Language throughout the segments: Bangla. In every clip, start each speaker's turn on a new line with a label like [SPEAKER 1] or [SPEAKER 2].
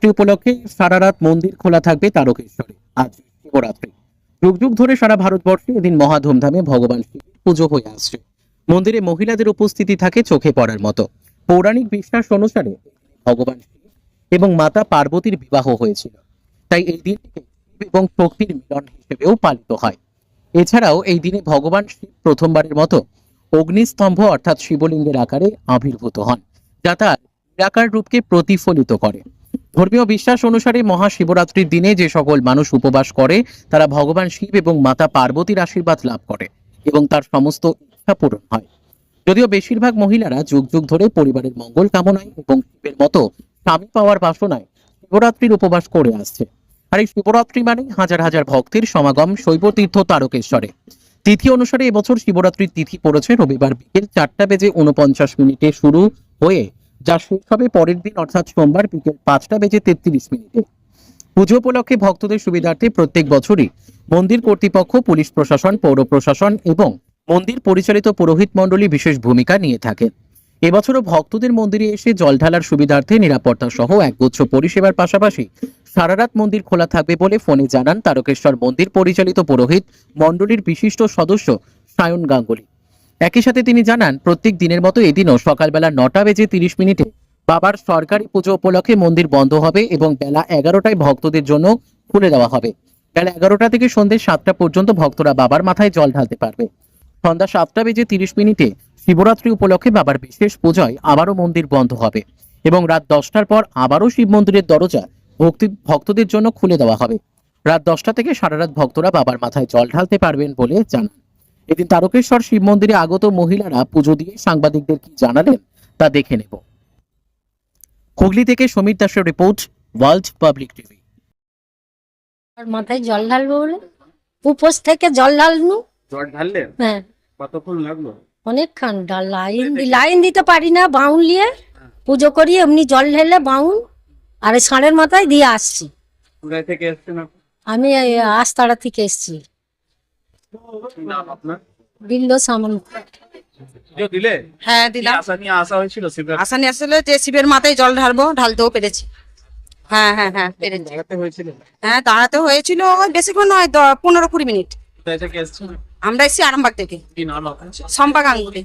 [SPEAKER 1] শিবরাত্রি উপলক্ষে সারা রাত মন্দির খোলা থাকবে তারকেশ্বরে। আজ শিবরাত্রি, যুগ যুগ ধরে সারা ভারতবর্ষে এদিন মহা ধুমধামে ভগবান শিবের পুজো হয়ে আসছে। মন্দিরে মহিলাদের উপস্থিতি থাকে চোখে পড়ার মতো। পৌরাণিক বিশ্বাস অনুসারে ভগবান শিব এবং মাতা পার্বতীর বিবাহ হয়েছিল, তাই এই দিনটিকে শিব এবং শক্তির মিলন হিসেবেও পালিত হয়। এছাড়াও এই দিনে ভগবান শিব প্রথমবারের মতো অগ্নিস্তম্ভ অর্থাৎ শিবলিঙ্গের আকারে আবির্ভূত হন, যা তার নিরাকার রূপকে প্রতিফলিত করে। ধর্মীয় বিশ্বাস অনুসারে মহাশিবরাত্রির দিনে যে সকল মানুষ উপবাস করে তারা ভগবান শিব এবং মাতা পার্বতীর আশীর্বাদ লাভ করে এবং তার সমস্ত ইচ্ছা পূরণ হয়। যদিও বেশিরভাগ মহিলারা যুগ যুগ ধরে পরিবারের মঙ্গল কামনায় এবং শিবের মতো স্বামী পাওয়ার বাসনায় শিবরাত্রির উপবাস করে আসছে। আর এই শিবরাত্রি মানে হাজার হাজার ভক্তের সমাগম শৈবতীর্থ তারকেশ্বরে। তিথি অনুসারে এবছর শিবরাত্রির তিথি পড়েছে রবিবার বিকেল 4:49 শুরু হয়ে যা শেষ হবে পরের দিন অর্থাৎ সোমবার বিকেল 5:33। পুজো উপলক্ষে ভক্তদের সুবিধার্থে প্রত্যেক বছরই মন্দির কর্তৃপক্ষ, পুলিশ প্রশাসন, পৌর প্রশাসন এবং মন্দির পরিচালিত পুরোহিত মণ্ডলী বিশেষ ভূমিকা নিয়ে থাকেন। এবছরও ভক্তদের মন্দিরে এসে জল ঢালার সুবিধার্থে নিরাপত্তা সহ একগুচ্ছ পরিষেবার পাশাপাশি সারারাত মন্দির খোলা থাকবে বলে ফোনে জানান তারকেশ্বর মন্দির পরিচালিত পুরোহিত মণ্ডলীর বিশিষ্ট সদস্য সায়ন গাঙ্গুলি। একই সাথে তিনি জানান, প্রত্যেক দিনের মতো এদিনও সকালবেলা 9:30 বাবার সরকারি পুজো উপলক্ষে মন্দির বন্ধ হবে এবং বেলা 11টায় ভক্তদের জন্য খুলে দেওয়া হবে। বেলা 11টা থেকে সন্ধ্যে 7টা পর্যন্ত ভক্তরা বাবার মাথায় জল ঢালতে পারবে। সন্ধ্যা 7:30 শিবরাত্রি উপলক্ষে বাবার বিশেষ পূজায় আবারও মন্দির বন্ধ হবে এবং রাত 10টার পর আবারও শিব মন্দিরের দরজা ভক্তদের জন্য খুলে দেওয়া হবে। রাত 10টা থেকে সারা রাত ভক্তরা বাবার মাথায় জল ঢালতে পারবেন বলে জানান। এদিন তারকেশ্বর শিব মন্দিরে আগত মহিলারা পুজো দিয়ে সাংবাদিকদের কি জানালেন তা দেখে নেব। হুগলি থেকে সমীর দাসের রিপোর্ট, ওয়ার্ল্ড পাবলিক টিভি।
[SPEAKER 2] আর মাথায় জল ঢালবো বলে উপোস থেকে জল ঢালনু।
[SPEAKER 3] জল ঢাললে
[SPEAKER 2] হ্যাঁ,
[SPEAKER 3] কতক্ষণ লাগলো?
[SPEAKER 2] অনেকক্ষণ লাইন দিতে পারি না, বাউন নিয়ে পুজো করি, এমনি জল ঢেলে বাউন আর এই ষাঁড়ের মাথায় দিয়ে আসছি।
[SPEAKER 3] কোথায় থেকে এসেছেন আপনি?
[SPEAKER 2] আমি এই আস্তাড়া থেকে এসছি।
[SPEAKER 3] কি নাম আপনার?
[SPEAKER 2] বিল্ল সামন্ত।
[SPEAKER 3] পুজো দিলে?
[SPEAKER 4] হ্যাঁ দিলাম।
[SPEAKER 3] আশা নিয়ে আসা হয়েছিল শিবরাত্রি?
[SPEAKER 4] আশা নিয়ে আসলে যে শিবের মাথায় জল ঢালবো, ঢালতেও পেরেছি। হ্যাঁ হ্যাঁ হ্যাঁ পেরেছি।
[SPEAKER 3] দাঁড়াতে হয়েছিল?
[SPEAKER 4] হ্যাঁ দাঁড়াতে হয়েছিল, ওই বেশিক্ষণ নয়, 15-20 মিনিট।
[SPEAKER 3] কোথায় থেকে এসেছেন?
[SPEAKER 4] আমরা এসেছি আরামবাগ থেকে।
[SPEAKER 3] কি নাম আপনার?
[SPEAKER 4] শম্পা গাঙ্গুলি।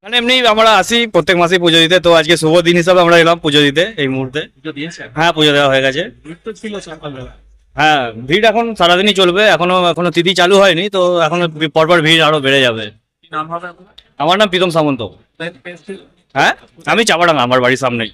[SPEAKER 5] মানে এমনি আমরা আসি প্রত্যেক মাসে পুজো দিতে, তো আজকে শুভ দিন হিসাবে আমরা এলাম পুজো দিতে এই মুহূর্তে।
[SPEAKER 3] পুজো দিয়েছেন?
[SPEAKER 5] হ্যাঁ পুজো দেওয়া হয়ে গেছে।
[SPEAKER 3] ভিড় তো ছিল সকালবেলা।
[SPEAKER 5] হ্যাঁ ভিড় এখন সারাদিনই চলবে, এখনো তিথি চালু হয়নি, তো এখনো পরপর ভিড় আরো বেড়ে যাবে।
[SPEAKER 3] কি নাম হবে আপনার?
[SPEAKER 5] আমার নাম প্রীতম সামন্ত।
[SPEAKER 3] কোথায় থেকে এসেছেন?
[SPEAKER 5] হ্যাঁ আমি চাপাডাঙ্গা, আমার বাড়ির সামনেই।